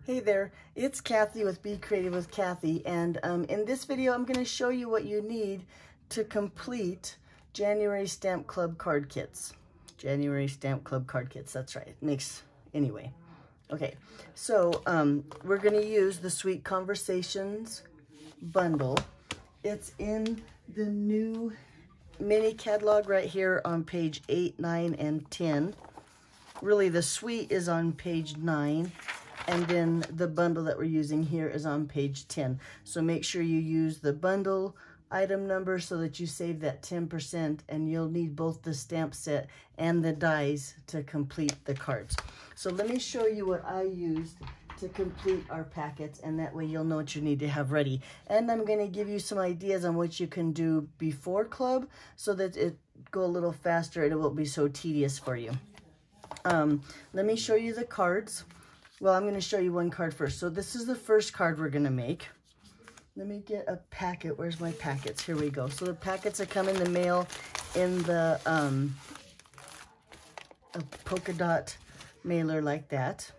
Hey there, it's Kathy with Be Creative with Kathy, and in this video I'm going to show you what you need to complete January Stamp Club card kits. January Stamp Club card kits, that's right. Anyway. Okay, so we're going to use the Sweet Conversations bundle. It's in the new mini catalog right here on page 8, 9, and 10. Really, the Sweet is on page 9. And then the bundle that we're using here is on page 10. So make sure you use the bundle item number so that you save that 10%, and you'll need both the stamp set and the dies to complete the cards. So let me show you what I used to complete our packets, and that way you'll know what you need to have ready. And I'm going to give you some ideas on what you can do before club so that it go a little faster and it won't be so tedious for you. Let me show you the cards. Well, I'm going to show you one card first. So this is the first card we're going to make. Let me get a packet. Where's my packets? Here we go. So the packets are coming in the mail in the a polka dot mailer like that.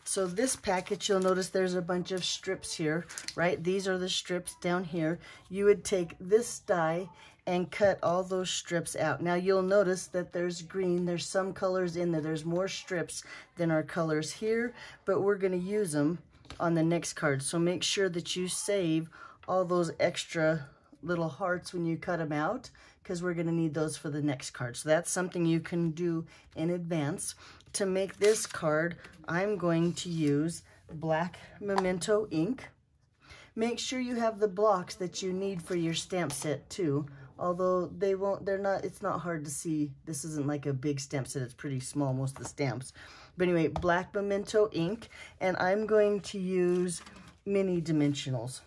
So this package, you'll notice there's a bunch of strips here, right? These are the strips down here. You would take this die and cut all those strips out. Now you'll notice that there's green, there's some colors in there. There's more strips than our colors here, but we're gonna use them on the next card. So make sure that you save all those extra little hearts when you cut them out, because we're gonna need those for the next card. So that's something you can do in advance. To make this card, I'm going to use black Memento ink. Make sure you have the blocks that you need for your stamp set too. Although it's not hard to see. This isn't like a big stamp set, it's pretty small, most of the stamps. But anyway, black Memento ink, and I'm going to use mini dimensionals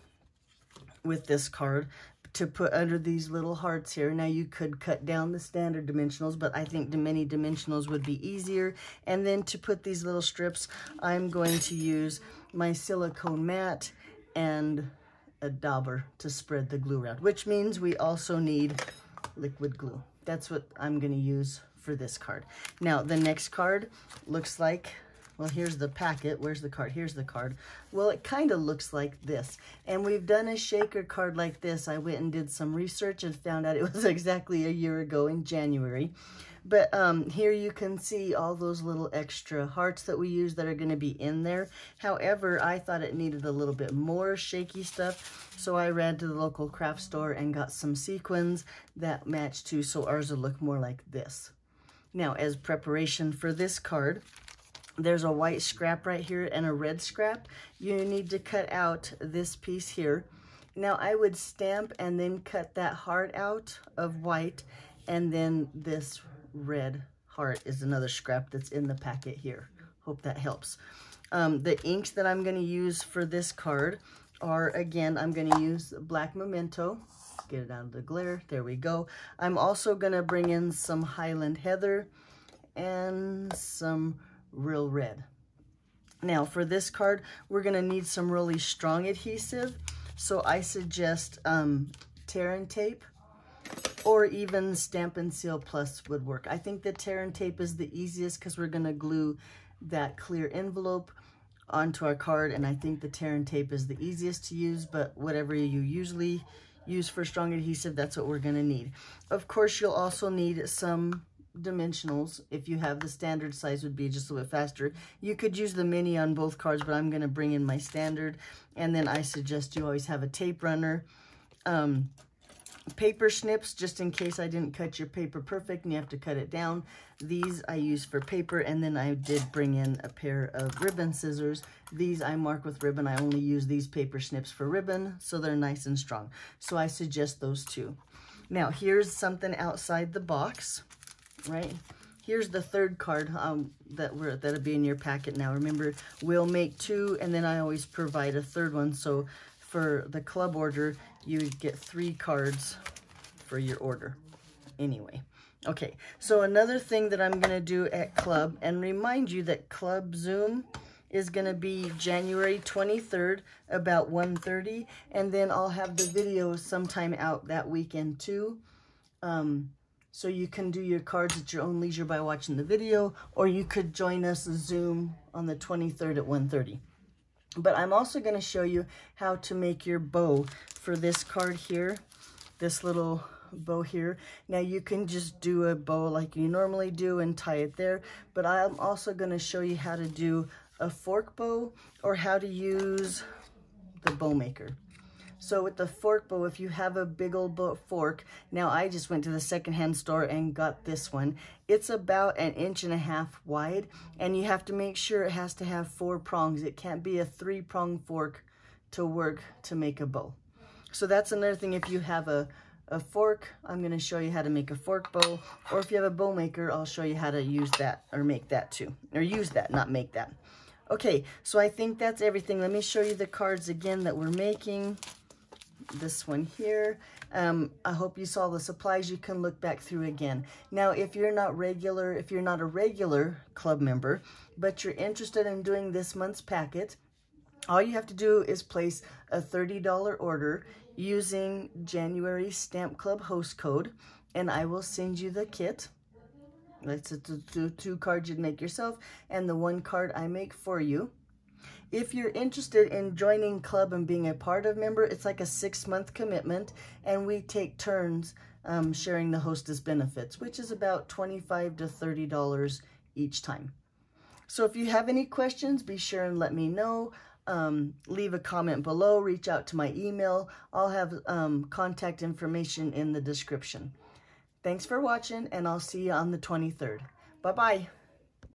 with this card to put under these little hearts here. Now you could cut down the standard dimensionals, but I think the mini dimensionals would be easier. And then to put these little strips, I'm going to use my silicone mat and a dauber to spread the glue around, which means we also need liquid glue. That's what I'm going to use for this card. Now the next card looks like, well, here's the packet. Where's the card? Here's the card. Well, it kind of looks like this. And we've done a shaker card like this. I went and did some research and found out it was exactly a year ago in January. But here you can see all those little extra hearts that we use that are going to be in there. However, I thought it needed a little bit more shaky stuff. So I ran to the local craft store and got some sequins that match too. So ours will look more like this. Now, as preparation for this card, there's a white scrap right here and a red scrap. You need to cut out this piece here. Now I would stamp and then cut that heart out of white, and then this red heart is another scrap that's in the packet here. Hope that helps. The inks that I'm going to use for this card are, again, I'm going to use black Memento. Get it out of the glare. There we go. I'm also going to bring in some Highland Heather and some Real Red. Now for this card, we're going to need some really strong adhesive. So I suggest tear and tape, or even Stamp and Seal Plus would work. I think the tear and tape is the easiest because we're going to glue that clear envelope onto our card, and I think the tear and tape is the easiest to use, but whatever you usually use for strong adhesive, that's what we're going to need. Of course, you'll also need some dimensionals. If you have the standard size, would be just a little bit faster. You could use the mini on both cards, but I'm going to bring in my standard. And then I suggest you always have a tape runner. Paper snips, just in case I didn't cut your paper perfect and you have to cut it down. These I use for paper, and then I did bring in a pair of ribbon scissors. These I mark with ribbon. I only use these paper snips for ribbon, so they're nice and strong. So I suggest those two. Now here's something outside the box. Right, here's the third card that'll be in your packet. Now remember, we'll make two, and then I always provide a third one. So for the club order, you get 3 cards for your order. Anyway, okay. So another thing that I'm gonna do at club, and remind you that Club Zoom is gonna be January 23rd, about 1:30, and then I'll have the video sometime out that weekend too. So you can do your cards at your own leisure by watching the video, or you could join us Zoom on the 23rd at 1:30. But I'm also going to show you how to make your bow for this card here, this little bow here. Now you can just do a bow like you normally do and tie it there, but I'm also going to show you how to do a fork bow or how to use the bow maker. So with the fork bow, if you have a big old fork, now I just went to the secondhand store and got this one. It's about 1.5 inches wide, and you have to make sure it has to have 4 prongs. It can't be a 3-prong fork to work to make a bow. So that's another thing. If you have a fork, I'm going to show you how to make a fork bow, or if you have a bow maker, I'll show you how to use that or make that too, or use that, not make that. Okay, so I think that's everything. Let me show you the cards again that we're making. This one here. I hope you saw the supplies. You can look back through again. Now, if you're not a regular club member, but you're interested in doing this month's packet, all you have to do is place a $30 order using January Stamp Club host code, and I will send you the kit. That's the 2 cards you'd make yourself and the 1 card I make for you. If you're interested in joining club and being a part of member, it's like a 6-month commitment, and we take turns sharing the hostess benefits, which is about $25 to $30 each time. So if you have any questions, be sure and let me know. Leave a comment below, reach out to my email. I'll have contact information in the description. Thanks for watching, and I'll see you on the 23rd. Bye-bye.